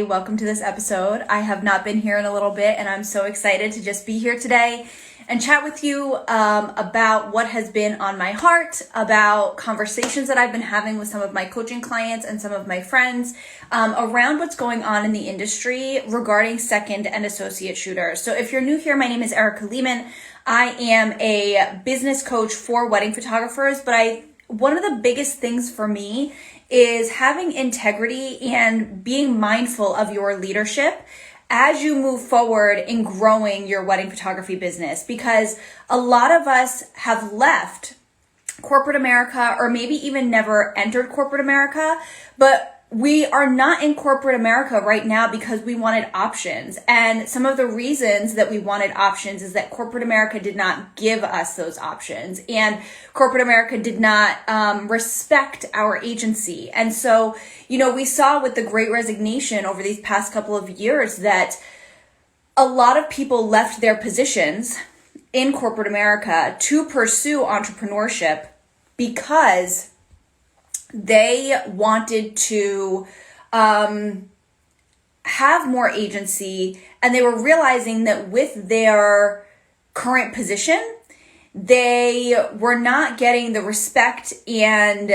Welcome to this episode. I have not been here in a little bit and I'm so excited to just be here today and chat with you about what has been on my heart, about conversations that I've been having with some of my coaching clients and some of my friends around what's going on in the industry regarding second and associate shooters. So if you're new here, my name is Erica Leman. I am a business coach for wedding photographers, but one of the biggest things for me is having integrity and being mindful of your leadership as you move forward in growing your wedding photography business, because a lot of us have left corporate America or maybe even never entered corporate America, but we are not in corporate America right now because we wanted options. And some of the reasons that we wanted options is that corporate America did not give us those options. And corporate America did not respect our agency. And so, we saw with the Great Resignation over these past couple of years that a lot of people left their positions in corporate America to pursue entrepreneurship because they wanted to have more agency, and they were realizing that with their current position, they were not getting the respect and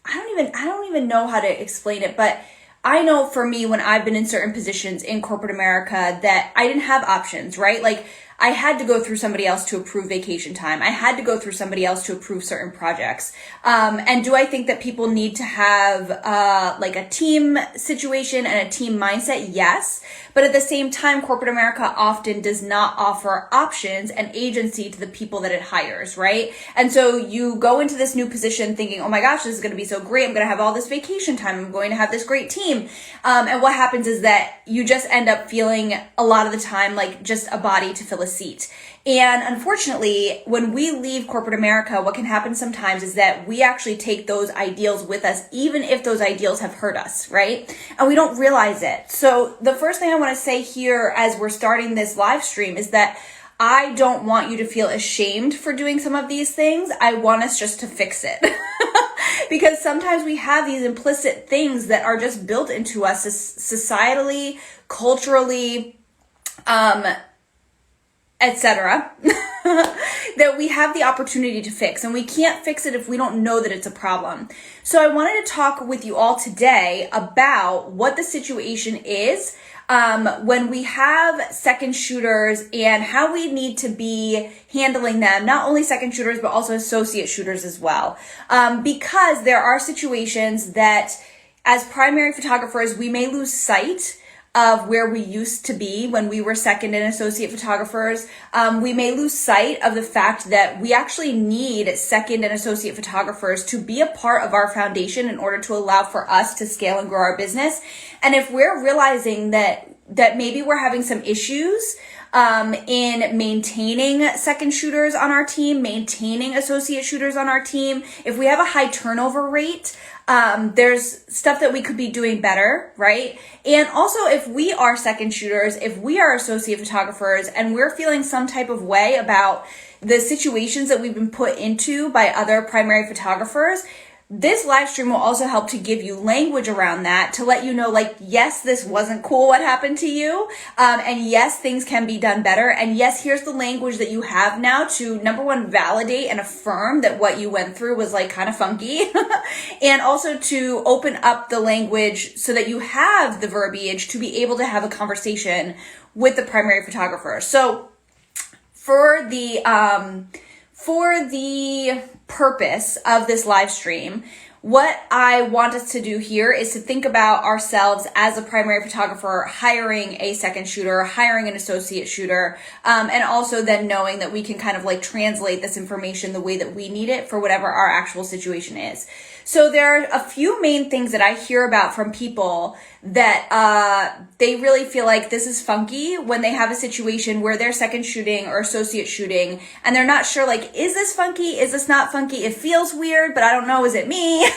I don't even know how to explain it, but I know for me, when I've been in certain positions in corporate America, that I didn't have options, right? Like, I had to go through somebody else to approve vacation time. I had to go through somebody else to approve certain projects. And do I think that people need to have like a team situation and a team mindset? Yes. But at the same time, corporate America often does not offer options and agency to the people that it hires, right? And so you go into this new position thinking, oh my gosh, this is going to be so great. I'm going to have all this vacation time. I'm going to have this great team. And what happens is that you just end up feeling a lot of the time like just a body to fill a seat. And unfortunately, when we leave corporate America, what can happen sometimes is that we actually take those ideals with us, even if those ideals have hurt us, right? And we don't realize it. So the first thing I want to say here as we're starting this live stream is that I don't want you to feel ashamed for doing some of these things. I want us just to fix it. Because sometimes we have these implicit things that are just built into us societally, culturally, etc., that we have the opportunity to fix, and we can't fix it if we don't know that it's a problem. So I wanted to talk with you all today about what the situation is when we have second shooters and how we need to be handling them, not only second shooters, but also associate shooters as well. Because there are situations that as primary photographers, we may lose sight of where we used to be when we were second and associate photographers. We may lose sight of the fact that we actually need second and associate photographers to be a part of our foundation in order to allow for us to scale and grow our business. And if we're realizing that maybe we're having some issues in maintaining second shooters on our team, maintaining associate shooters on our team, if we have a high turnover rate, there's stuff that we could be doing better, right? And also, if we are second shooters, if we are associate photographers and we're feeling some type of way about the situations that we've been put into by other primary photographers, this live stream will also help to give you language around that, to let you know, like, yes, this wasn't cool what happened to you. And yes, things can be done better. And yes, here's the language that you have now to, number one, validate and affirm that what you went through was like kind of funky. And also to open up the language so that you have the verbiage to be able to have a conversation with the primary photographer. So for the purpose of this live stream, what I want us to do here is to think about ourselves as a primary photographer hiring a second shooter, hiring an associate shooter, and also then knowing that we can kind of like translate this information the way that we need it for whatever our actual situation is. So there are a few main things that I hear about from people that they really feel like this is funky when they have a situation where they're second shooting or associate shooting and they're not sure, like, is this funky? Is this not funky? It feels weird, but I don't know, is it me?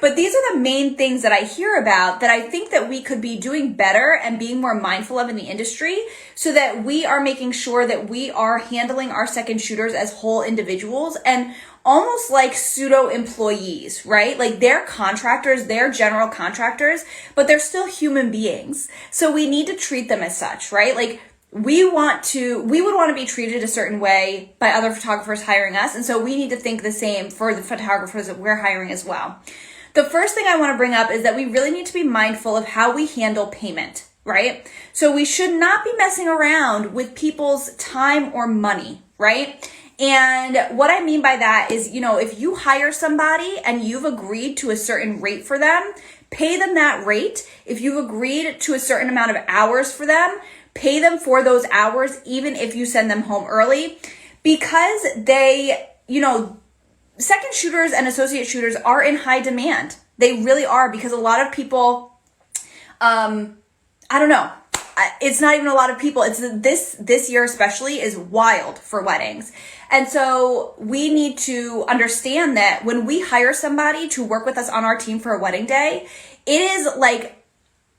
But these are the main things that I hear about that I think that we could be doing better and being more mindful of in the industry so that we are making sure that we are handling our second shooters as whole individuals and almost like pseudo employees, right? Like they're contractors, they're general contractors, but they're still human beings. So we need to treat them as such, right? Like we would want to be treated a certain way by other photographers hiring us. And so we need to think the same for the photographers that we're hiring as well. The first thing I want to bring up is that we really need to be mindful of how we handle payment, right? So we should not be messing around with people's time or money, right? And what I mean by that is, if you hire somebody and you've agreed to a certain rate for them, pay them that rate. If you've agreed to a certain amount of hours for them, pay them for those hours, even if you send them home early, because they, second shooters and associate shooters are in high demand. They really are, because a lot of people, I don't know. It's not even a lot of people. It's this year especially is wild for weddings. And so we need to understand that when we hire somebody to work with us on our team for a wedding day, it is like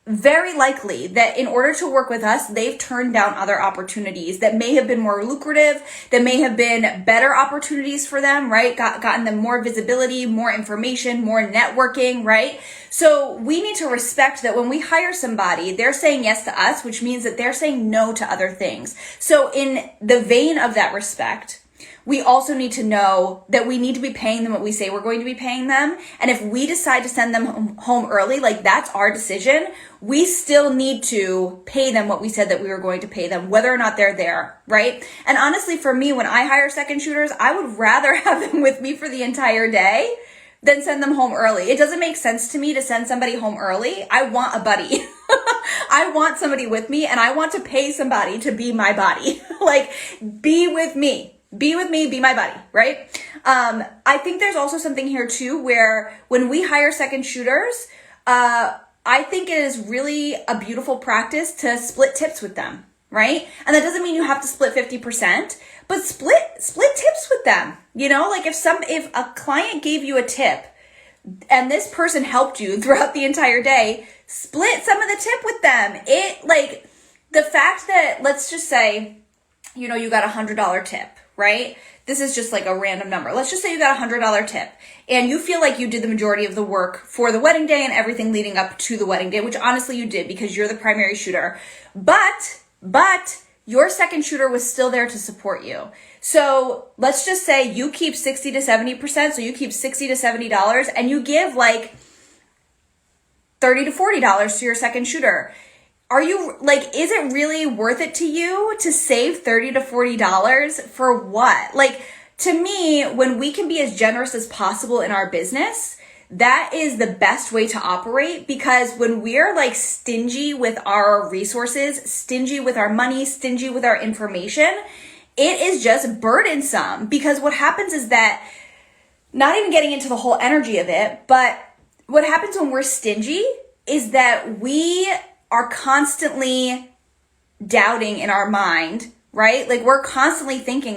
very likely that in order to work with us, they've turned down other opportunities that may have been more lucrative, that may have been better opportunities for them, right? Gotten them more visibility, more information, more networking, right? So we need to respect that when we hire somebody, they're saying yes to us, which means that they're saying no to other things. So in the vein of that respect, we also need to know that we need to be paying them what we say we're going to be paying them. And if we decide to send them home early, like that's our decision, we still need to pay them what we said that we were going to pay them, whether or not they're there, right? And honestly, for me, when I hire second shooters, I would rather have them with me for the entire day than send them home early. It doesn't make sense to me to send somebody home early. I want a buddy. I want somebody with me, and I want to pay somebody to be my body. Like, be with me. Be with me, be my buddy, right? I think there's also something here too, where when we hire second shooters, I think it is really a beautiful practice to split tips with them, right? And that doesn't mean you have to split 50%, but split tips with them. Like if a client gave you a tip and this person helped you throughout the entire day, split some of the tip with them. The fact that, let's just say, you got $100 tip, right? This is just like a random number. Let's just say you got $100 tip and you feel like you did the majority of the work for the wedding day and everything leading up to the wedding day, which honestly you did because you're the primary shooter. But your second shooter was still there to support you. So let's just say you keep 60 to 70%. So you keep $60 to $70 and you give like $30 to $40 to your second shooter. Is it really worth it to you to save $30 to $40 for what? To me, when we can be as generous as possible in our business, that is the best way to operate, because when we're stingy with our resources, stingy with our money, stingy with our information, it is just burdensome. Because what happens is that, not even getting into the whole energy of it, but what happens when we're stingy is that we are constantly doubting in our mind, right? We're constantly thinking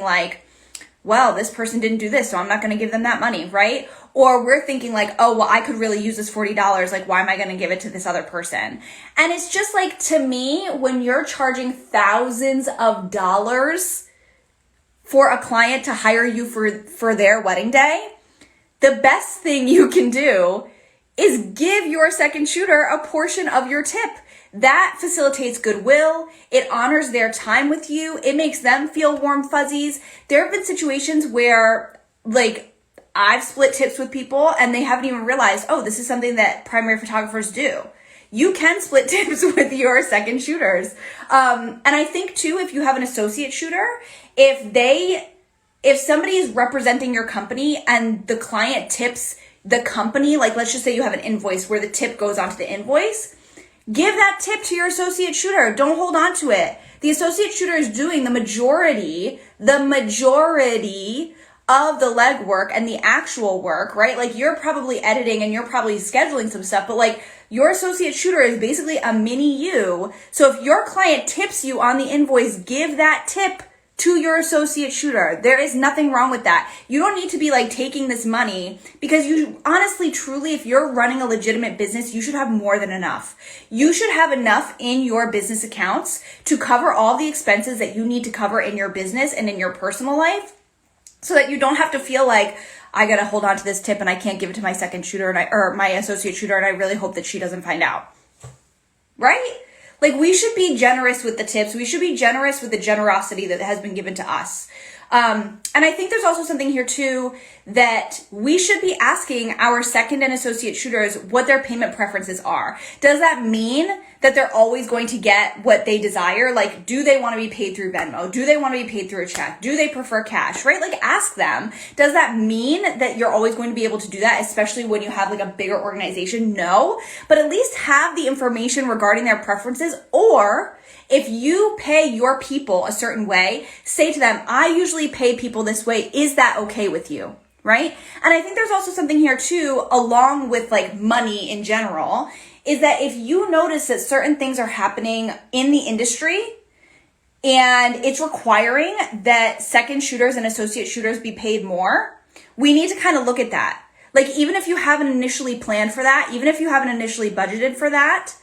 well, this person didn't do this, so I'm not going to give them that money, right? Or we're thinking oh, well, I could really use this $40. Why am I going to give it to this other person? And it's just to me, when you're charging thousands of dollars for a client to hire you for their wedding day, the best thing you can do is give your second shooter a portion of your tip. That facilitates goodwill. It honors their time with you. It makes them feel warm fuzzies. There have been situations where I've split tips with people and they haven't even realized, oh, this is something that primary photographers do. You can split tips with your second shooters. And I think too, if you have an associate shooter, if somebody is representing your company and the client tips the company, let's just say you have an invoice where the tip goes onto the invoice, give that tip to your associate shooter. Don't hold on to it. The associate shooter is doing the majority of the legwork and the actual work, right? You're probably editing and you're probably scheduling some stuff, but your associate shooter is basically a mini you. So if your client tips you on the invoice, give that tip to your associate shooter. There is nothing wrong with that. You don't need to be taking this money, because you honestly, truly, if you're running a legitimate business, you should have more than enough. You should have enough in your business accounts to cover all the expenses that you need to cover in your business and in your personal life, so that you don't have to feel I got to hold on to this tip and I can't give it to my second shooter or my associate shooter, and I really hope that she doesn't find out. Right? Like, we should be generous with the tips. We should be generous with the generosity that has been given to us. And I think there's also something here too, that we should be asking our second and associate shooters what their payment preferences are. Does that mean that they're always going to get what they desire? Like, do they want to be paid through Venmo? Do they want to be paid through a check? Do they prefer cash, right? Like, ask them. Does that mean that you're always going to be able to do that, especially when you have like a bigger organization? No, but at least have the information regarding their preferences. Or if you pay your people a certain way, say to them, I usually pay people this way. Is that okay with you? Right? And I think there's also something here too, along with like money in general, is that if you notice that certain things are happening in the industry and it's requiring that second shooters and associate shooters be paid more, we need to kind of look at that. Like, even if you haven't initially planned for that, even if you haven't initially budgeted for that,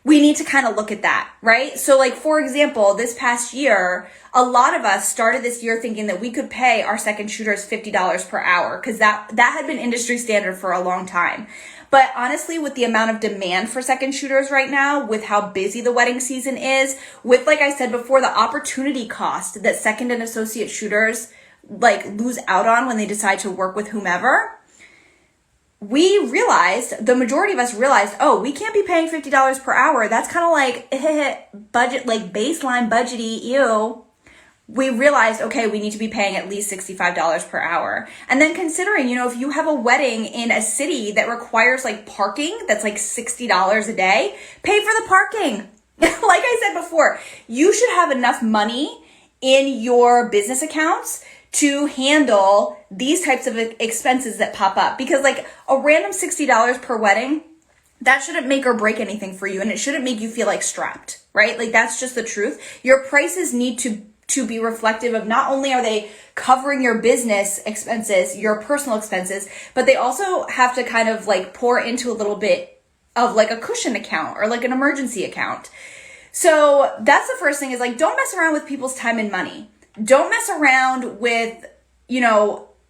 we need to kind of look at that, right? So like, for example, this past year, a lot of us started this year thinking that we could pay our second shooters $50 per hour because that had been industry standard for a long time. But honestly, with the amount of demand for second shooters right now, with how busy the wedding season is, with, like I said before, the opportunity cost that second and associate shooters like lose out on when they decide to work with whomever, we realized, the majority of us realized, oh, we can't be paying $50 per hour. That's kind of like budget, like baseline budgety, ew. We realized, okay, we need to be paying at least $65 per hour. And then considering, if you have a wedding in a city that requires like parking, that's like $60 a day, pay for the parking. Like I said before, you should have enough money in your business accounts to handle these types of expenses that pop up. Because like a random $60 per wedding, that shouldn't make or break anything for you, and it shouldn't make you feel like strapped, right? Like, that's just the truth. Your prices need to be reflective of, not only are they covering your business expenses, your personal expenses, but they also have to kind of like pour into a little bit of like a cushion account or like an emergency account. So that's the first thing, is like, don't mess around with people's time and money. Don't mess around with,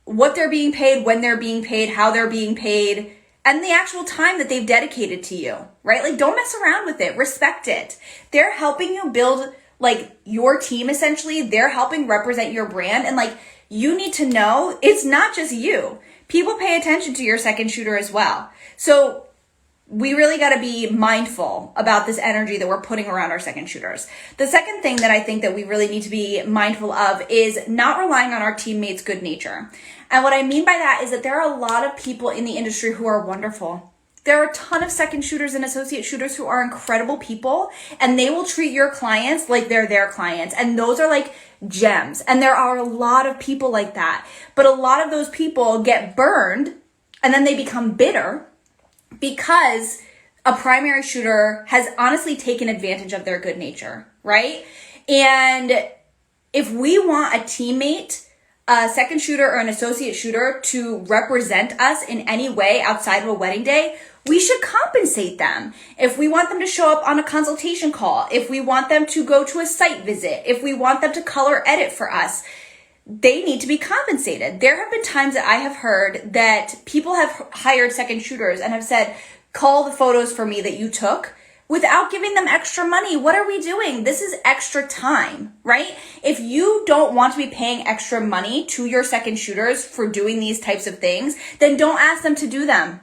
what they're being paid, when they're being paid, how they're being paid, and the actual time that they've dedicated to you, right? Like, don't mess around with it. Respect it. They're helping you build like your team, essentially. They're helping represent your brand. And like, you need to know it's not just you. People pay attention to your second shooter as well. So we really got to be mindful about this energy that we're putting around our second shooters. The second thing that I think that we really need to be mindful of is not relying on our teammates' good nature. And what I mean by that is that there are a lot of people in the industry who are wonderful. There are a ton of second shooters and associate shooters who are incredible people, and they will treat your clients like they're their clients. And those are like gems. And there are a lot of people like that. But a lot of those people get burned and then they become bitter because a primary shooter has honestly taken advantage of their good nature, right? And if we want a teammate, a second shooter or an associate shooter to represent us in any way outside of a wedding day, we should compensate them. If we want them to show up on a consultation call, if we want them to go to a site visit, if we want them to color edit for us, they need to be compensated. There have been times that I have heard that people have hired second shooters and have said, call the photos for me that you took, without giving them extra money. What are we doing? This is extra time, right? If you don't want to be paying extra money to your second shooters for doing these types of things, then don't ask them to do them.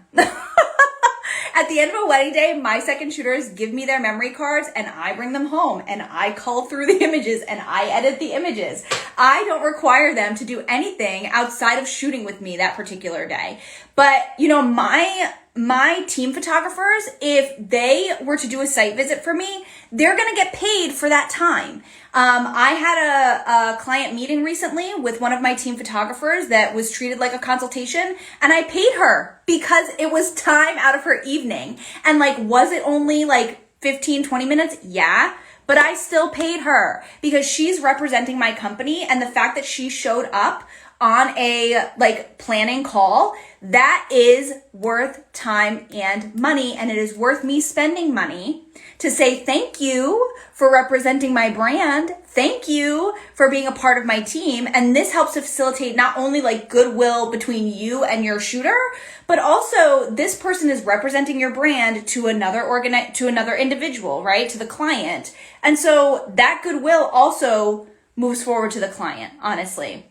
At the end of a wedding day, my second shooters give me their memory cards and I bring them home and I cull through the images and I edit the images. I don't require them to do anything outside of shooting with me that particular day. But, my team photographers, if they were to do a site visit for me, they're going to get paid for that time. I had a client meeting recently with one of my team photographers that was treated like a consultation, and I paid her because it was time out of her evening. And like, was it only like 15, 20 minutes? Yeah. But I still paid her because she's representing my company, and the fact that she showed up on a like planning call, that is worth time and money. And it is worth me spending money to say thank you for representing my brand. Thank you for being a part of my team. And this helps to facilitate not only like goodwill between you and your shooter, but also this person is representing your brand to another individual, right? To the client. And so that goodwill also moves forward to the client, honestly.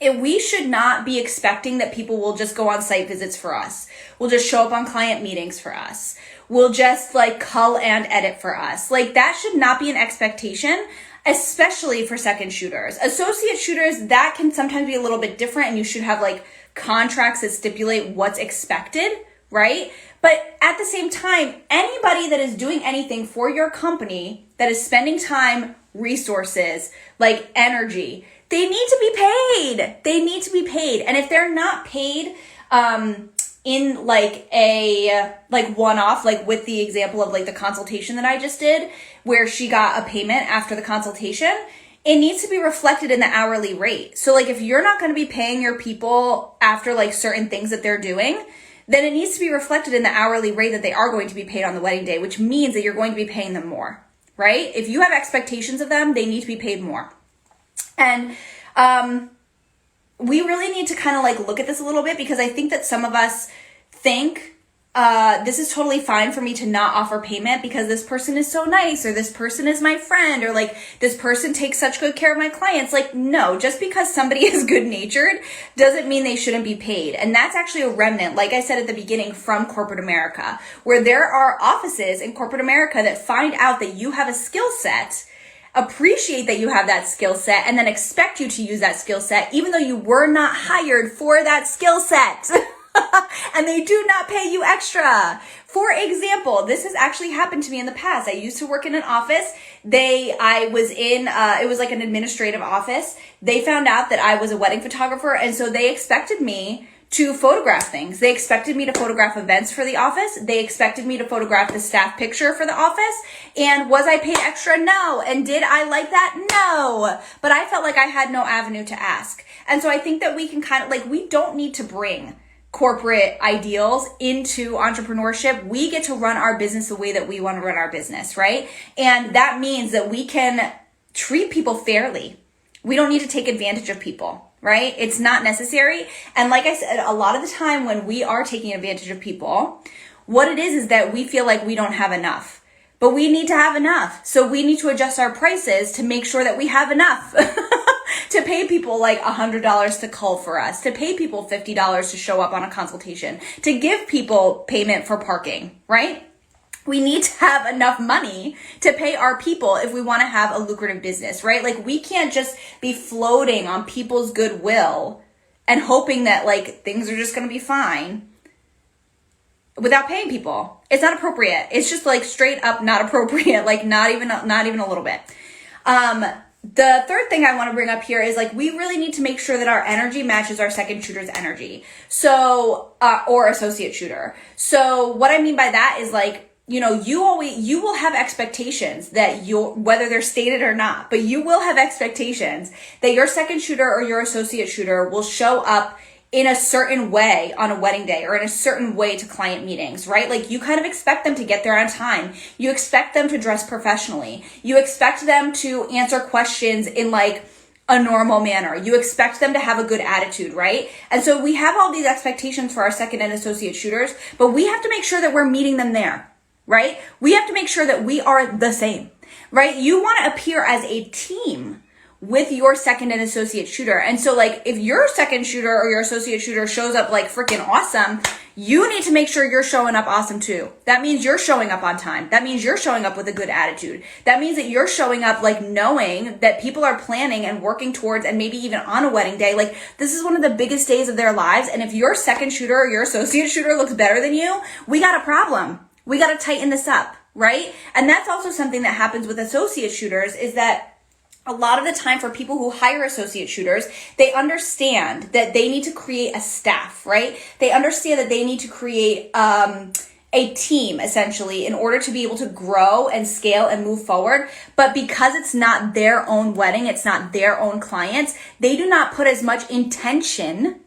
We should not be expecting that people will just go on site visits for us. Will just show up on client meetings for us. Will just like cull and edit for us. Like that should not be an expectation, especially for second shooters. Associate shooters, that can sometimes be a little bit different, and you should have like contracts that stipulate what's expected, right? But at the same time, anybody that is doing anything for your company, that is spending time, resources, like energy, they need to be paid. They need to be paid. And if they're not paid in like a like one-off, like with the example of like the consultation that I just did, where she got a payment after the consultation, it needs to be reflected in the hourly rate. So like if you're not going to be paying your people after like certain things that they're doing, then it needs to be reflected in the hourly rate that they are going to be paid on the wedding day, which means that you're going to be paying them more, right? If you have expectations of them, they need to be paid more. And we really need to kind of like look at this a little bit, because I think that some of us think this is totally fine for me to not offer payment because this person is so nice, or this person is my friend, or like this person takes such good care of my clients. Like, no, just because somebody is good natured doesn't mean they shouldn't be paid. And that's actually a remnant, like I said at the beginning, from corporate America, where there are offices in corporate America that find out that you have a skill set, appreciate that you have that skill set, and then expect you to use that skill set even though you were not hired for that skill set. And they do not pay you extra. For example, this has actually happened to me in the past. I used to work in an office. It was like an administrative office. They found out that I was a wedding photographer, and so they expected me to photograph things. They expected me to photograph events for the office. They expected me to photograph the staff picture for the office. And was I paid extra? No. And did I like that? No. But I felt like I had no avenue to ask. And so I think that we can kind of like, we don't need to bring corporate ideals into entrepreneurship. We get to run our business the way that we want to run our business, right? And that means that we can treat people fairly. We don't need to take advantage of people, right? It's not necessary. And like I said, a lot of the time when we are taking advantage of people, what it is that we feel like we don't have enough. But we need to have enough. So we need to adjust our prices to make sure that we have enough. To pay people like $100 to cull for us, to pay people $50 to show up on a consultation, to give people payment for parking, right? We need to have enough money to pay our people if we want to have a lucrative business, right? Like we can't just be floating on people's goodwill and hoping that like things are just going to be fine without paying people. It's not appropriate. It's just like straight up not appropriate, like not even a little bit. The third thing I want to bring up here is like, we really need to make sure that our energy matches our second shooter's energy. So, or associate shooter. So what I mean by that is like, you will have expectations that whether they're stated or not, but you will have expectations that your second shooter or your associate shooter will show up in a certain way on a wedding day, or in a certain way to client meetings, right? Like you kind of expect them to get there on time. You expect them to dress professionally. You expect them to answer questions in like a normal manner. You expect them to have a good attitude, right? And so we have all these expectations for our second and associate shooters, but we have to make sure that we're meeting them there, right? We have to make sure that we are the same, right? You want to appear as a team with your second and associate shooter. And so like if your second shooter or your associate shooter shows up like freaking awesome, you need to make sure you're showing up awesome too. That means you're showing up on time. That means you're showing up with a good attitude. That means that you're showing up like knowing that people are planning and working towards, and maybe even on a wedding day, like this is one of the biggest days of their lives. And if your second shooter or your associate shooter looks better than you, we got a problem. We got to tighten this up, right? And that's also something that happens with associate shooters, is that a lot of the time for people who hire associate shooters, they understand that they need to create a staff, right? They understand that they need to create a team essentially in order to be able to grow and scale and move forward. But because it's not their own wedding, it's not their own clients, they do not put as much intention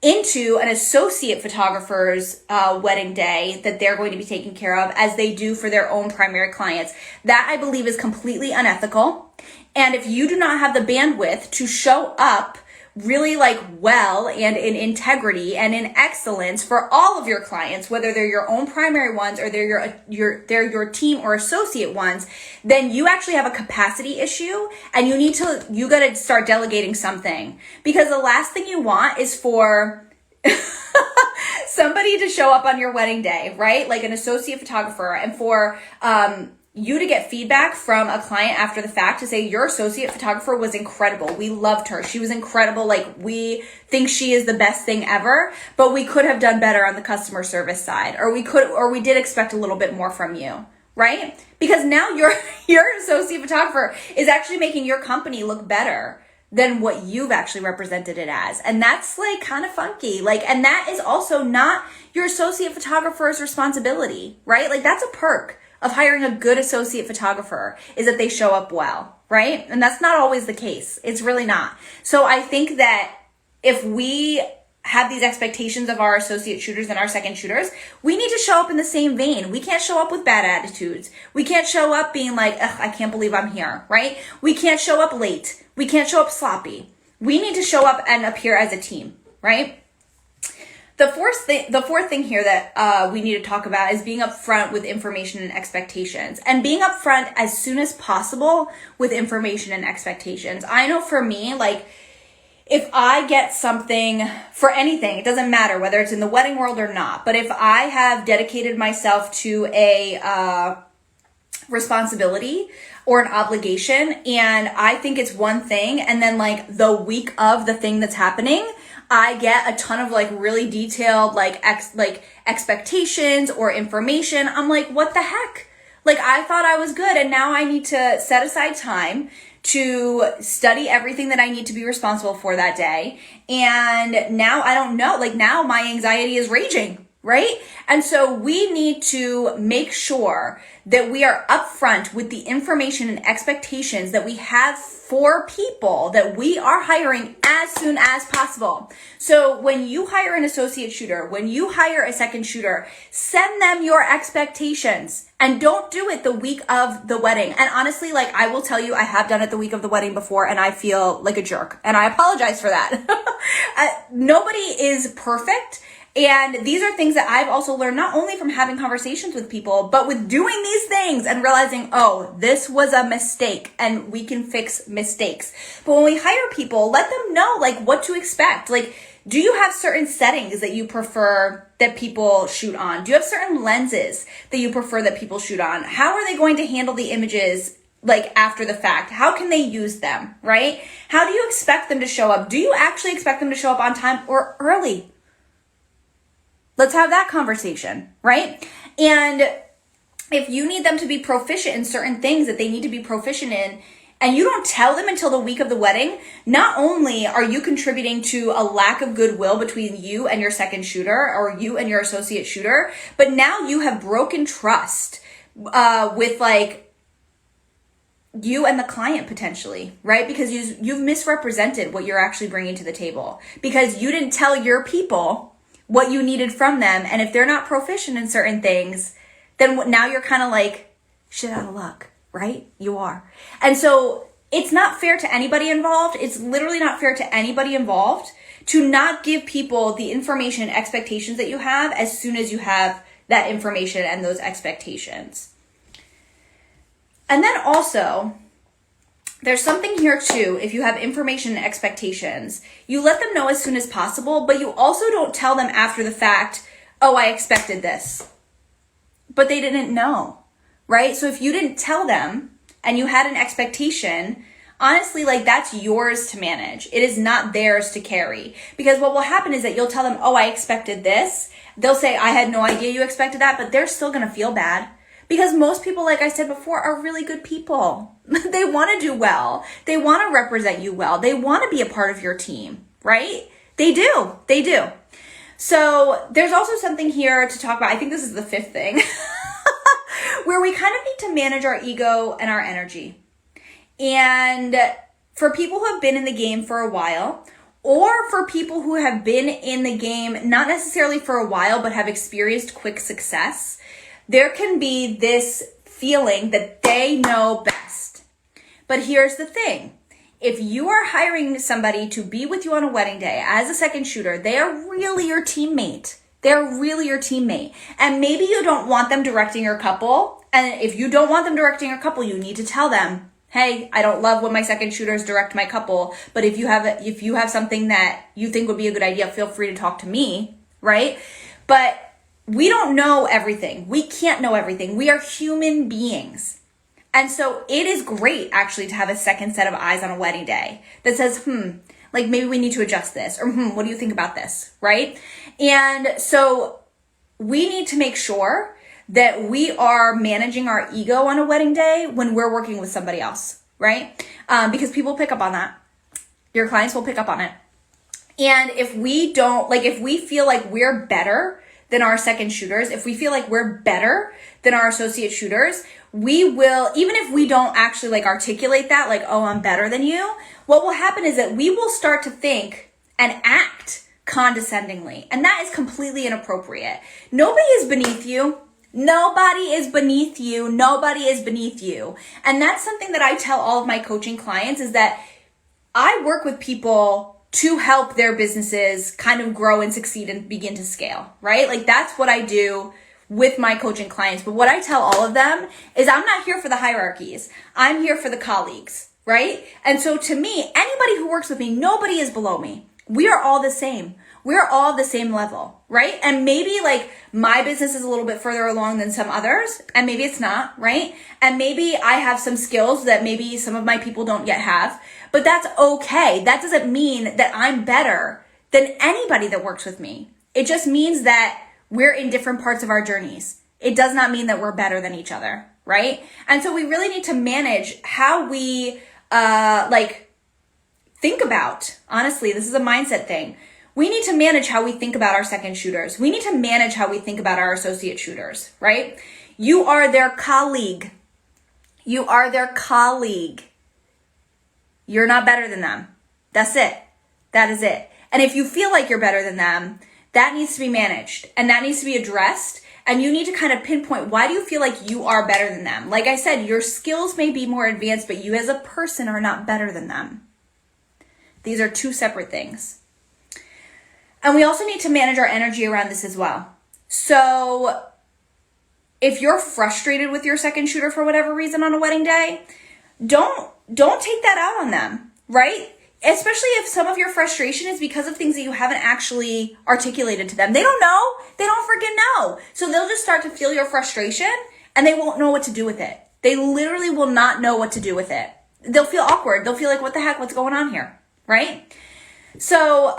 into an associate photographer's wedding day that they're going to be taking care of as they do for their own primary clients. That I believe is completely unethical. And if you do not have the bandwidth to show up really like well and in integrity and in excellence for all of your clients, whether they're your own primary ones or they're your team or associate ones, then you actually have a capacity issue and you got to start delegating something, because the last thing you want is for somebody to show up on your wedding day, right? Like an associate photographer, and for you to get feedback from a client after the fact to say, your associate photographer was incredible. We loved her. She was incredible. Like, we think she is the best thing ever, but we could have done better on the customer service side, or we did expect a little bit more from you, right? Because now your associate photographer is actually making your company look better than what you've actually represented it as. And that's like kind of funky. Like, and that is also not your associate photographer's responsibility, right? Like, that's a perk of hiring a good associate photographer, is that they show up well, right? And that's not always the case. It's really not. So I think that if we have these expectations of our associate shooters and our second shooters, we need to show up in the same vein. We can't show up with bad attitudes. We can't show up being like, ugh, I can't believe I'm here, right? We can't show up late. We can't show up sloppy. We need to show up and appear as a team, right? The fourth thing here that we need to talk about is being upfront with information and expectations, and being upfront as soon as possible with information and expectations. I know for me, like, if I get something for anything, it doesn't matter whether it's in the wedding world or not, but if I have dedicated myself to a responsibility or an obligation, and I think it's one thing, and then like the week of the thing that's happening, I get a ton of like really detailed like expectations or information. I'm like, what the heck? Like, I thought I was good, and now I need to set aside time to study everything that I need to be responsible for that day. And now I don't know, like, now my anxiety is raging, right? And so we need to make sure that we are upfront with the information and expectations that we have for people that we are hiring as soon as possible. So when you hire an associate shooter, when you hire a second shooter, send them your expectations, and don't do it the week of the wedding. And honestly, like, I will tell you, I have done it the week of the wedding before, and I feel like a jerk, and I apologize for that. Nobody is perfect. And these are things that I've also learned, not only from having conversations with people, but with doing these things and realizing, oh, this was a mistake and we can fix mistakes. But when we hire people, let them know like what to expect. Like, do you have certain settings that you prefer that people shoot on? Do you have certain lenses that you prefer that people shoot on? How are they going to handle the images like after the fact? How can they use them, right? How do you expect them to show up? Do you actually expect them to show up on time or early? Let's have that conversation, right? And if you need them to be proficient in certain things that they need to be proficient in, and you don't tell them until the week of the wedding, not only are you contributing to a lack of goodwill between you and your second shooter, or you and your associate shooter, but now you have broken trust with like you and the client potentially, right? Because you've misrepresented what you're actually bringing to the table, because you didn't tell your people what you needed from them. And if they're not proficient in certain things, then now you're kind of like shit out of luck, right? You are. And so it's not fair to anybody involved. It's literally not fair to anybody involved to not give people the information and expectations that you have as soon as you have that information and those expectations. And then also, there's something here too, if you have information and expectations, you let them know as soon as possible, but you also don't tell them after the fact, oh, I expected this, but they didn't know, right? So if you didn't tell them and you had an expectation, honestly, like, that's yours to manage. It is not theirs to carry, because what will happen is that you'll tell them, oh, I expected this. They'll say, I had no idea you expected that, but they're still going to feel bad. Because most people, like I said before, are really good people. They want to do well. They want to represent you well. They want to be a part of your team, right? They do. They do. So there's also something here to talk about. I think this is the fifth thing where we kind of need to manage our ego and our energy. And for people who have been in the game for a while, or for people who have been in the game, not necessarily for a while, but have experienced quick success, there can be this feeling that they know best. But here's the thing. If you are hiring somebody to be with you on a wedding day as a second shooter, they are really your teammate. They're really your teammate. And maybe you don't want them directing your couple. And if you don't want them directing your couple, you need to tell them, hey, I don't love when my second shooters direct my couple, but if you have something that you think would be a good idea, feel free to talk to me, right? But we don't know everything. We can't know everything. We are human beings. And so it is great actually to have a second set of eyes on a wedding day that says, like maybe we need to adjust this, or what do you think about this, right? And so we need to make sure that we are managing our ego on a wedding day when we're working with somebody else, right? Because people pick up on that. Your clients will pick up on it. And if we don't, like if we feel like we're better than our second shooters, if we feel like we're better than our associate shooters, we will, even if we don't actually like articulate that, like, oh, I'm better than you, what will happen is that we will start to think and act condescendingly. And that is completely inappropriate. Nobody is beneath you. Nobody is beneath you. Nobody is beneath you. And that's something that I tell all of my coaching clients is that I work with people to help their businesses kind of grow and succeed and begin to scale, right? Like that's what I do with my coaching clients. But what I tell all of them is I'm not here for the hierarchies. I'm here for the colleagues, right? And so to me, anybody who works with me, nobody is below me. We are all the same. We're all the same level, right? And maybe like my business is a little bit further along than some others, and maybe it's not, right? And maybe I have some skills that maybe some of my people don't yet have, but that's okay. That doesn't mean that I'm better than anybody that works with me. It just means that we're in different parts of our journeys. It does not mean that we're better than each other, right? And so we really need to manage how we think about, honestly, this is a mindset thing. We need to manage how we think about our second shooters. We need to manage how we think about our associate shooters, right? You are their colleague. You are their colleague. You're not better than them. That's it. That is it. And if you feel like you're better than them, that needs to be managed and that needs to be addressed. And you need to kind of pinpoint, why do you feel like you are better than them? Like I said, your skills may be more advanced, but you as a person are not better than them. These are two separate things. And we also need to manage our energy around this as well. So if you're frustrated with your second shooter for whatever reason on a wedding day, don't take that out on them, right? Especially if some of your frustration is because of things that you haven't actually articulated to them. They don't know. They don't freaking know. So they'll just start to feel your frustration and they won't know what to do with it. They literally will not know what to do with it. They'll feel awkward. They'll feel like, what the heck, what's going on here, right? So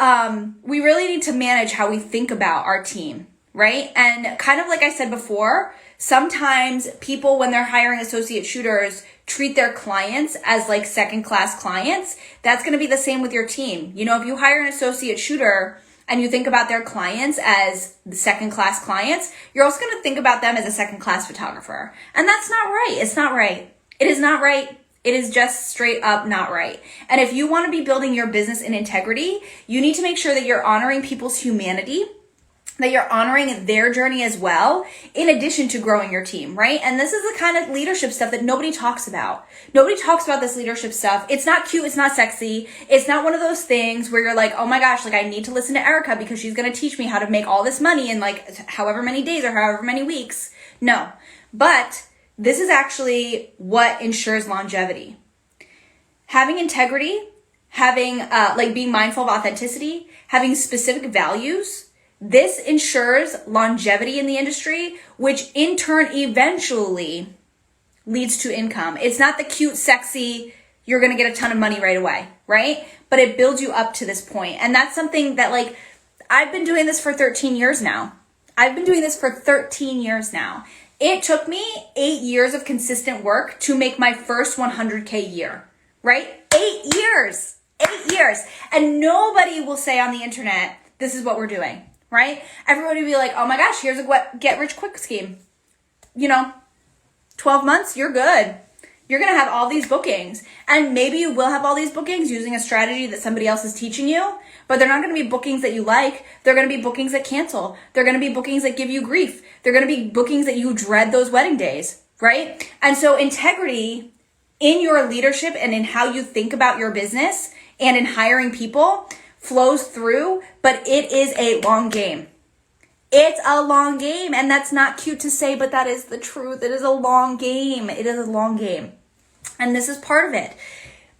we really need to manage how we think about our team, right? And kind of like I said before, sometimes people, when they're hiring associate shooters, treat their clients as like second-class clients. That's going to be the same with your team. You know, if you hire an associate shooter and you think about their clients as the second-class clients, you're also going to think about them as a second-class photographer. And that's not right. It's not right. It is not right. It is just straight up not right. And if you want to be building your business in integrity, you need to make sure that you're honoring people's humanity, that you're honoring their journey as well, in addition to growing your team, right? And this is the kind of leadership stuff that nobody talks about. Nobody talks about this leadership stuff. It's not cute. It's not sexy. It's not one of those things where you're like, oh my gosh, like I need to listen to Erica because she's going to teach me how to make all this money in like however many days or however many weeks. No, but this is actually what ensures longevity. Having integrity, having being mindful of authenticity, having specific values, this ensures longevity in the industry, which in turn eventually leads to income. It's not the cute, sexy, you're going to get a ton of money right away, right? But it builds you up to this point. And that's something that like, I've been doing this for 13 years now. It took me 8 years of consistent work to make my first 100K year, right? 8 years. And nobody will say on the internet, this is what we're doing, right? Everybody would be like, oh my gosh, here's a get rich quick scheme. 12 months, you're good. You're going to have all these bookings. And maybe you will have all these bookings using a strategy that somebody else is teaching you, but they're not going to be bookings that you like. They're going to be bookings that cancel. They're going to be bookings that give you grief. They're going to be bookings that you dread those wedding days, right? And so integrity in your leadership and in how you think about your business and in hiring people flows through, but it is a long game. It's a long game, and that's not cute to say, but that is the truth. It is a long game. It is a long game. And this is part of it.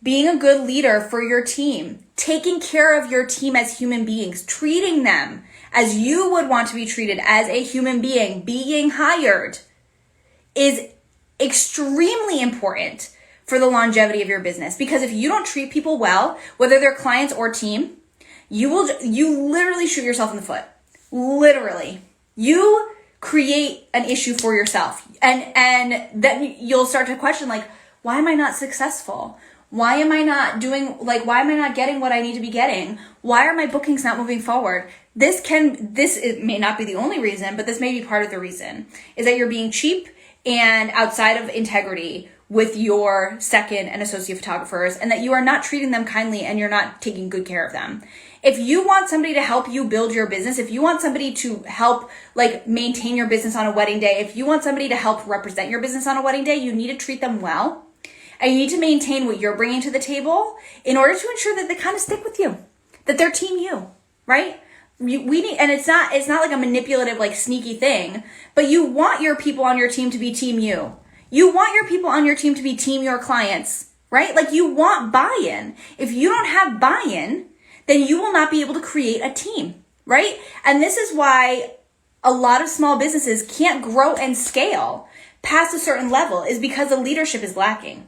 Being a good leader for your team, taking care of your team as human beings, treating them as you would want to be treated as a human being hired is extremely important for the longevity of your business. Because if you don't treat people well, whether they're clients or team, you literally shoot yourself in the foot. Literally. You create an issue for yourself. And then you'll start to question, like, why am I not successful? Why am I not getting what I need to be getting? Why are my bookings not moving forward? It may not be the only reason, but this may be part of the reason, is that you're being cheap and outside of integrity with your second and associate photographers, and that you are not treating them kindly and you're not taking good care of them. If you want somebody to help you build your business, if you want somebody to help maintain your business on a wedding day, if you want somebody to help represent your business on a wedding day, you need to treat them well. And you need to maintain what you're bringing to the table in order to ensure that they kind of stick with you, that they're team you, right? And it's not like a manipulative, sneaky thing, but you want your people on your team to be team you. You want your people on your team to be team your clients, right? You want buy-in. If you don't have buy-in, then you will not be able to create a team, right? And this is why a lot of small businesses can't grow and scale past a certain level, is because the leadership is lacking,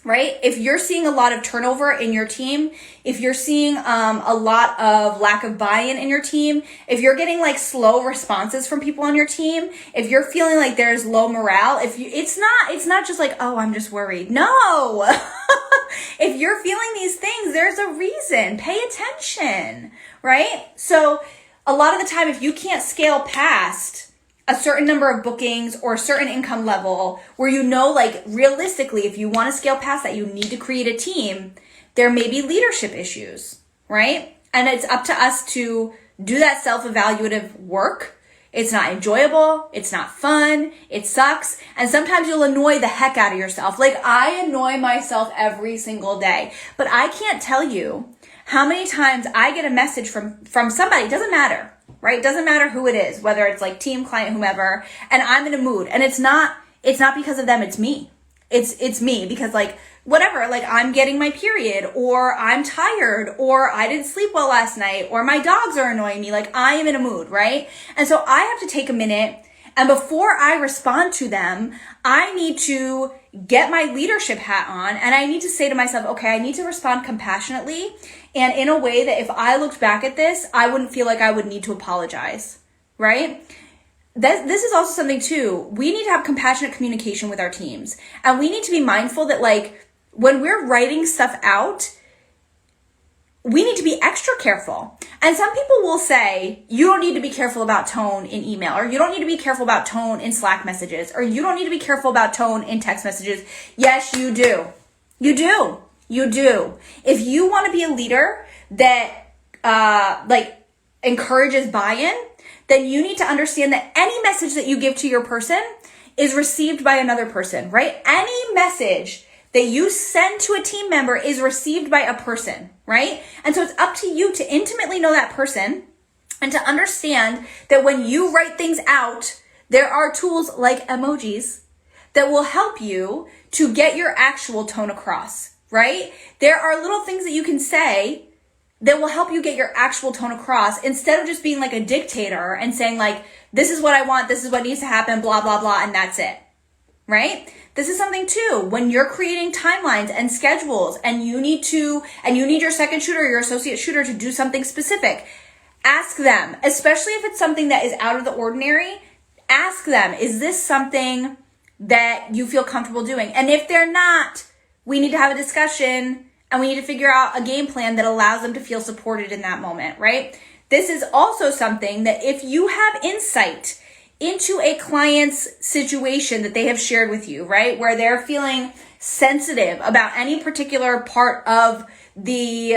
right? If you're seeing a lot of turnover in your team, if you're seeing a lot of lack of buy-in in your team, if you're getting slow responses from people on your team, if you're feeling like there's low morale, it's not just oh, I'm just worried. No. If you're feeling these things, there's a reason. Pay attention, right? So a lot of the time, if you can't scale past a certain number of bookings or a certain income level where realistically, if you want to scale past that, you need to create a team, there may be leadership issues, right? And it's up to us to do that self-evaluative work. It's not enjoyable. It's not fun. It sucks. And sometimes you'll annoy the heck out of yourself. I annoy myself every single day, but I can't tell you how many times I get a message from somebody. It doesn't matter, right? It doesn't matter who it is, whether it's team, client, whomever, and I'm in a mood, and it's not because of them. It's me. It's me because whatever, I'm getting my period, or I'm tired, or I didn't sleep well last night, or my dogs are annoying me. I am in a mood, right? And so I have to take a minute, and before I respond to them, I need to get my leadership hat on, and I need to say to myself, okay, I need to respond compassionately and in a way that if I looked back at this, I wouldn't feel like I would need to apologize, right? This is also something too. We need to have compassionate communication with our teams, and we need to be mindful that when we're writing stuff out, we need to be extra careful. And some people will say, you don't need to be careful about tone in email, or you don't need to be careful about tone in Slack messages, or you don't need to be careful about tone in text messages. Yes, you do. You do. You do. If you want to be a leader that encourages buy-in, then you need to understand that any message that you give to your person is received by another person, right? Any message that you send to a team member is received by a person, right? And so it's up to you to intimately know that person and to understand that when you write things out, there are tools like emojis that will help you to get your actual tone across, right? There are little things that you can say that will help you get your actual tone across instead of just being a dictator and saying this is what I want, this is what needs to happen, blah, blah, blah, and that's it, right? This is something too, when you're creating timelines and schedules and you need your second shooter, your associate shooter to do something specific, ask them, especially if it's something that is out of the ordinary, ask them, is this something that you feel comfortable doing? And if they're not, we need to have a discussion and we need to figure out a game plan that allows them to feel supported in that moment, right? This is also something that if you have insight into a client's situation that they have shared with you, right, where they're feeling sensitive about any particular part of the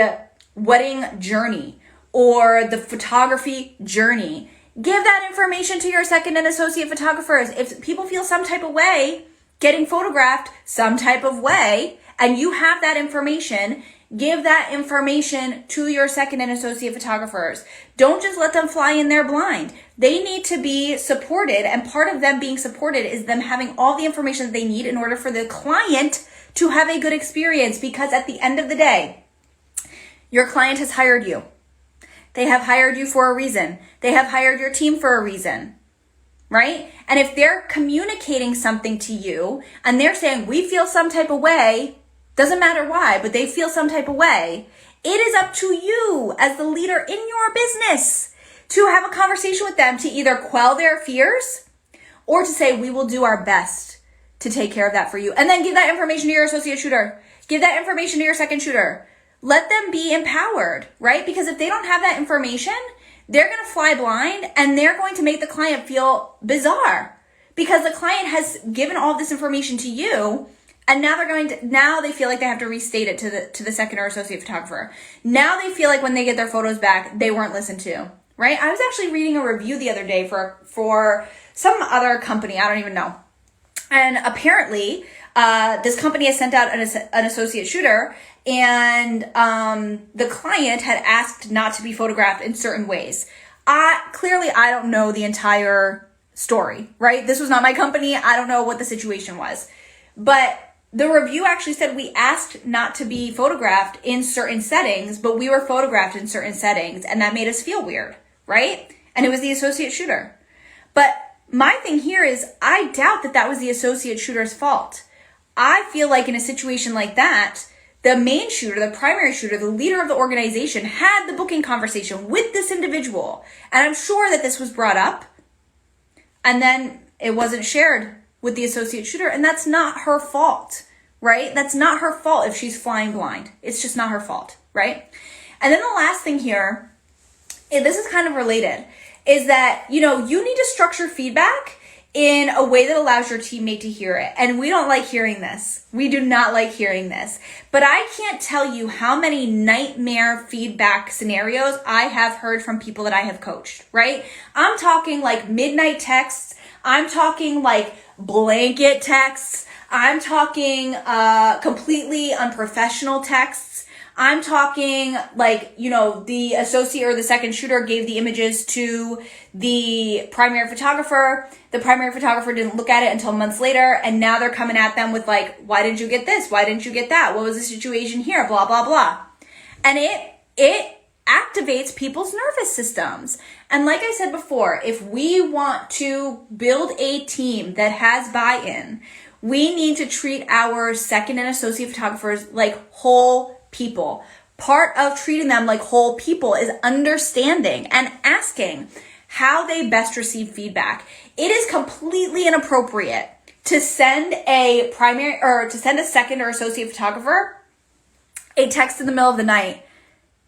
wedding journey or the photography journey, give that information to your second and associate photographers. If people feel some type of way getting photographed some type of way, and you have that information, give that information to your second and associate photographers. Don't just let them fly in there blind. They need to be supported, and part of them being supported is them having all the information that they need in order for the client to have a good experience, because at the end of the day, your client has hired you. They have hired you for a reason. They have hired your team for a reason, right? And if they're communicating something to you and they're saying, we feel some type of way, doesn't matter why, but they feel some type of way, it is up to you as the leader in your business to have a conversation with them to either quell their fears or to say, we will do our best to take care of that for you. And then give that information to your associate shooter. Give that information to your second shooter. Let them be empowered, right? Because if they don't have that information, they're going to fly blind and they're going to make the client feel bizarre because the client has given all this information to you, and now they feel like they have to restate it to the second or associate photographer. Now they feel like when they get their photos back, they weren't listened to, right? I was actually reading a review the other day for some other company, I don't even know. And apparently, this company has sent out an associate shooter, and the client had asked not to be photographed in certain ways. Clearly, I don't know the entire story, right? This was not my company. I don't know what the situation was. But the review actually said we asked not to be photographed in certain settings, but we were photographed in certain settings, and that made us feel weird, right? And it was the associate shooter. But my thing here is I doubt that was the associate shooter's fault. I feel like in a situation like that, the main shooter, the primary shooter, the leader of the organization had the booking conversation with this individual. And I'm sure that this was brought up and then it wasn't shared with the associate shooter. And that's not her fault, right? That's not her fault if she's flying blind. It's just not her fault, right? And then the last thing here, and this is kind of related, is that, you need to structure feedback in a way that allows your teammate to hear it. And we don't like hearing this. We do not like hearing this. But I can't tell you how many nightmare feedback scenarios I have heard from people that I have coached, right? I'm talking like midnight texts. I'm talking like blanket texts. I'm talking completely unprofessional texts. I'm talking like, the associate or the second shooter gave the images to the primary photographer. The primary photographer didn't look at it until months later. And now they're coming at them with like, why didn't you get this? Why didn't you get that? What was the situation here? Blah, blah, blah. And it activates people's nervous systems. And like I said before, if we want to build a team that has buy-in, we need to treat our second and associate photographers like whole people. Part of treating them like whole people is understanding and asking how they best receive feedback. It is completely inappropriate to send a second or associate photographer a text in the middle of the night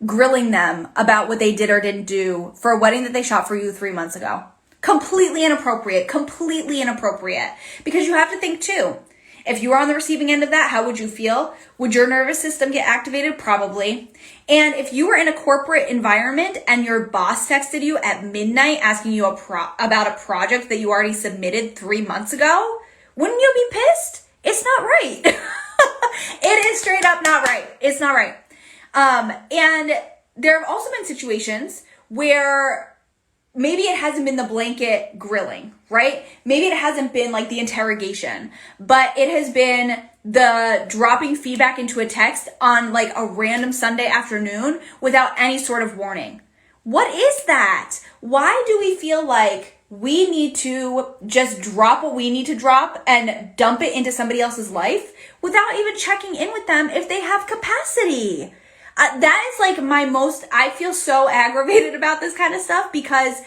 grilling them about what they did or didn't do for a wedding that they shot for you 3 months ago. Completely inappropriate, because you have to think too. If you were on the receiving end of that, how would you feel? Would your nervous system get activated? Probably. And if you were in a corporate environment and your boss texted you at midnight asking you about a project that you already submitted 3 months ago, wouldn't you be pissed? It's not right. It is straight up not right. It's not right. And there have also been situations where maybe it hasn't been the blanket grilling, right? Maybe it hasn't been like the interrogation, but it has been the dropping feedback into a text on like a random Sunday afternoon without any sort of warning. What is that? Why do we feel like we need to just drop what we need to drop and dump it into somebody else's life without even checking in with them if they have capacity? That is like I feel so aggravated about this kind of stuff because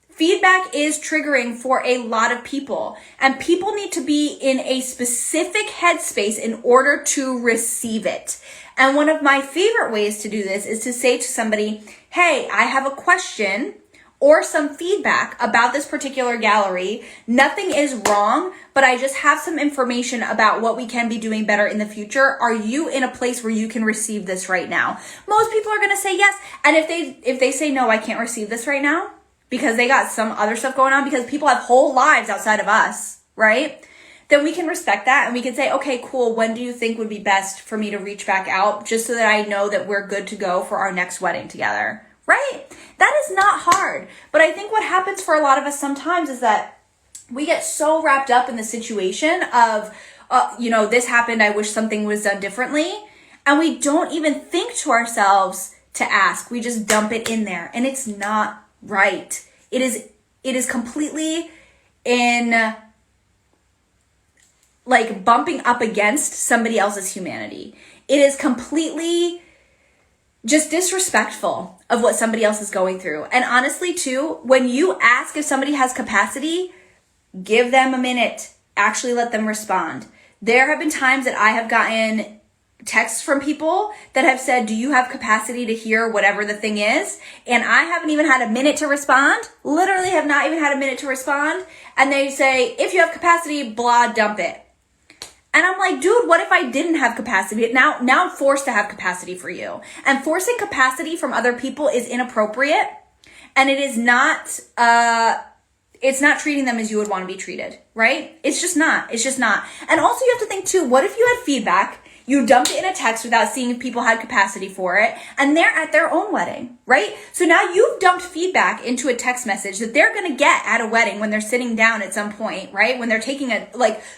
feedback is triggering for a lot of people, and people need to be in a specific headspace in order to receive it. And one of my favorite ways to do this is to say to somebody, hey, I have a question or some feedback about this particular gallery. Nothing is wrong, but I just have some information about what we can be doing better in the future. Are you in a place where you can receive this right now? Most people are going to say yes. And if they say no, I can't receive this right now because they got some other stuff going on, because people have whole lives outside of us, right? Then we can respect that and we can say, okay, cool. When do you think would be best for me to reach back out, just so that I know that we're good to go for our next wedding together, right? That is not hard. But I think what happens for a lot of us sometimes is that we get so wrapped up in the situation of, this happened, I wish something was done differently. And we don't even think to ourselves to ask. We just dump it in there, and it's not right. It is completely in like bumping up against somebody else's humanity. It is completely just disrespectful of what somebody else is going through. And honestly too, when you ask if somebody has capacity, give them a minute. Actually let them respond. There have been times that I have gotten texts from people that have said, do you have capacity to hear whatever the thing is? And I haven't even had a minute to respond. Literally have not even had a minute to respond. And they say, if you have capacity, blah, dump it. And I'm like, dude, what if I didn't have capacity? Now I'm forced to have capacity for you. And forcing capacity from other people is inappropriate. And it is not, it's not treating them as you would want to be treated, right? It's just not. And also you have to think too, what if you had feedback, you dumped it in a text without seeing if people had capacity for it, and they're at their own wedding, right? So now you've dumped feedback into a text message that they're going to get at a wedding when they're sitting down at some point, right? When they're taking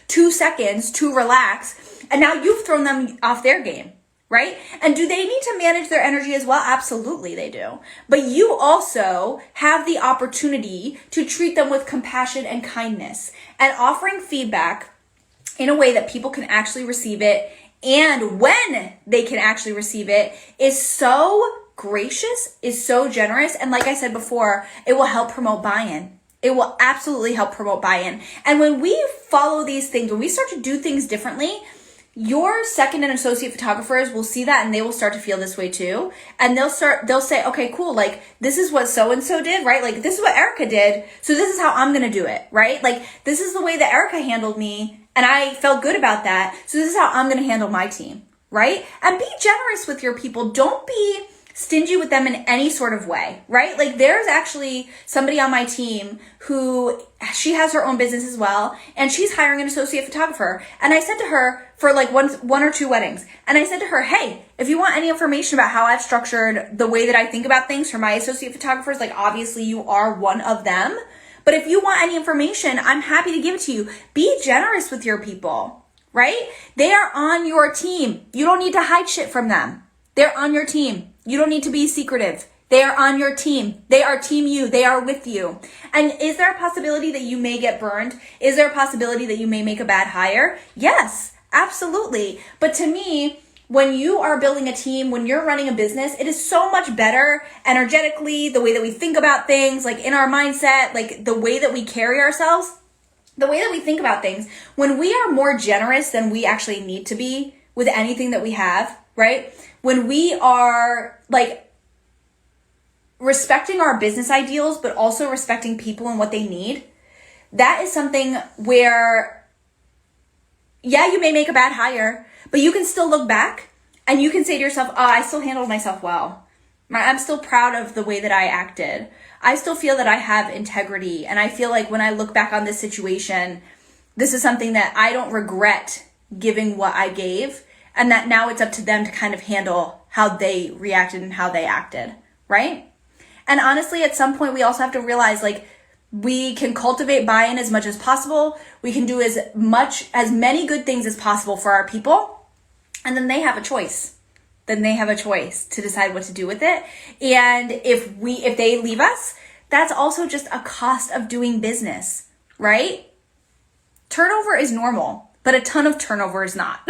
2 seconds to relax, and now you've thrown them off their game, right? And do they need to manage their energy as well? Absolutely they do. But you also have the opportunity to treat them with compassion and kindness, and offering feedback in a way that people can actually receive it. And when they can actually receive it is so gracious, is so generous. And like I said before, it will help promote buy-in. It will absolutely help promote buy-in. And when we follow these things, when we start to do things differently, your second and associate photographers will see that, and they will start to feel this way too. And they'll say, okay, cool. Like, this is what so-and-so did, right? Like, this is what Erica did. So this is how I'm going to do it, right? Like, this is the way that Erica handled me, and I felt good about that. So this is how I'm going to handle my team, right? And be generous with your people. Don't be stingy with them in any sort of way, right? Like, there's actually somebody on my team who, she has her own business as well, and she's hiring an associate photographer. And I said to her, for like one or two weddings, and I said to her, hey, if you want any information about how I've structured the way that I think about things for my associate photographers, like obviously you are one of them, but if you want any information, I'm happy to give it to you. Be generous with your people, right? They are on your team. You don't need to hide shit from them. They're on your team. You don't need to be secretive. They are on your team. They are team you. They are with you. And is there a possibility that you may get burned? Is there a possibility that you may make a bad hire? Yes, absolutely. But to me, when you are building a team, when you're running a business, it is so much better energetically, the way that we think about things, like in our mindset, like the way that we carry ourselves, the way that we think about things. When we are more generous than we actually need to be with anything that we have, right? When we are like respecting our business ideals, but also respecting people and what they need, that is something where, yeah, you may make a bad hire, but you can still look back and you can say to yourself, oh, I still handled myself well. I'm still proud of the way that I acted. I still feel that I have integrity. And I feel like when I look back on this situation, this is something that I don't regret giving what I gave, and that now it's up to them to kind of handle how they reacted and how they acted, right? And honestly, at some point, we also have to realize, like, we can cultivate buy-in as much as possible. We can do as many good things as possible for our people. And then they have a choice. Then they have a choice to decide what to do with it. And if they leave us, that's also just a cost of doing business, right? Turnover is normal, but a ton of turnover is not.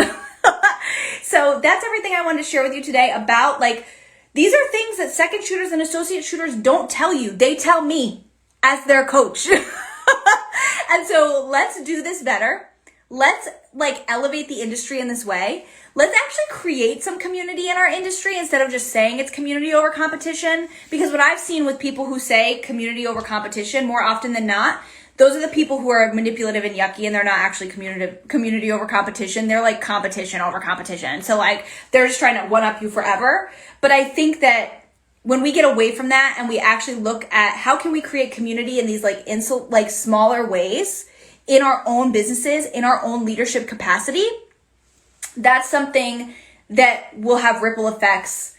So that's everything I wanted to share with you today about, like, these are things that second shooters and associate shooters don't tell you. They tell me as their coach. And so let's do this better. let's like elevate the industry in this way. Let's actually create some community in our industry instead of just saying it's community over competition. Because what I've seen with people who say community over competition, more often than not, those are the people who are manipulative and yucky, and they're not actually community over competition. They're like competition over competition. So like they're just trying to one up you forever. But I think that when we get away from that and we actually look at how can we create community in these like smaller ways in our own businesses, in our own leadership capacity, that's something that will have ripple effects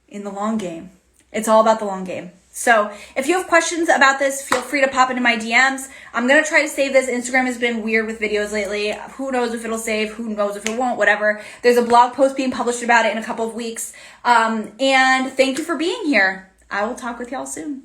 in the long game. It's all about the long game. So if you have questions about this, feel free to pop into my DMs. I'm going to try to save this. Instagram has been weird with videos lately. Who knows if it'll save? Who knows if it won't? Whatever. There's a blog post being published about it in a couple of weeks. And thank you for being here. I will talk with y'all soon.